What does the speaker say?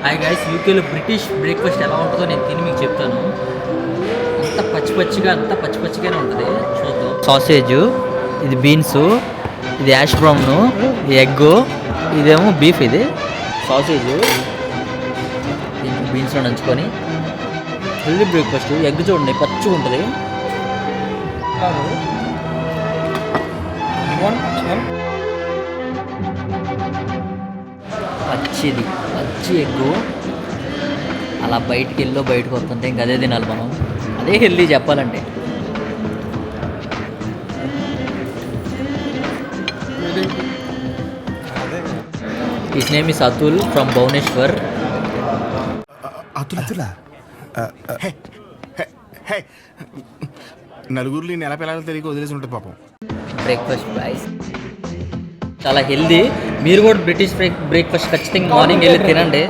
Hi guys, యూకేలో British breakfast ఎలా ఉంటుందో నేను తిని మీకు చెప్తాను. అంత పచ్చిగానే ఉంటుంది. చూద్దాం. సాసేజ్, ఇది బీన్స్, ఇది యాష్ బ్రౌన్, ఇది ఎగ్, ఇదేమో బీఫ్. ఇది సాసేజ్ దీంట్లో బీన్స్లో నంచుకొని హెల్దీ బ్రేక్ఫాస్ట్. ఎగ్ చూడండి, పచ్చిగా ఉంటుంది. పచ్చి ఎగ్గు అలా బయటకు వస్తుంటే ఇంక అదే తినాలి మనం. అదే హెల్దీ చెప్పాలంటే. His name is Atul from Bhubaneswar. నలుగురిలో నెల పిల్లలు తెలియక వదిలేసి ఉంటుంది పాపం. బ్రేక్ఫాస్ట్ ప్రైస్ చాలా హెల్దీ. మీరు కూడా బ్రిటిష్ బ్రేక్ఫాస్ట్ ఖచ్చితంగా మార్నింగ్ వెళ్ళి తినండి.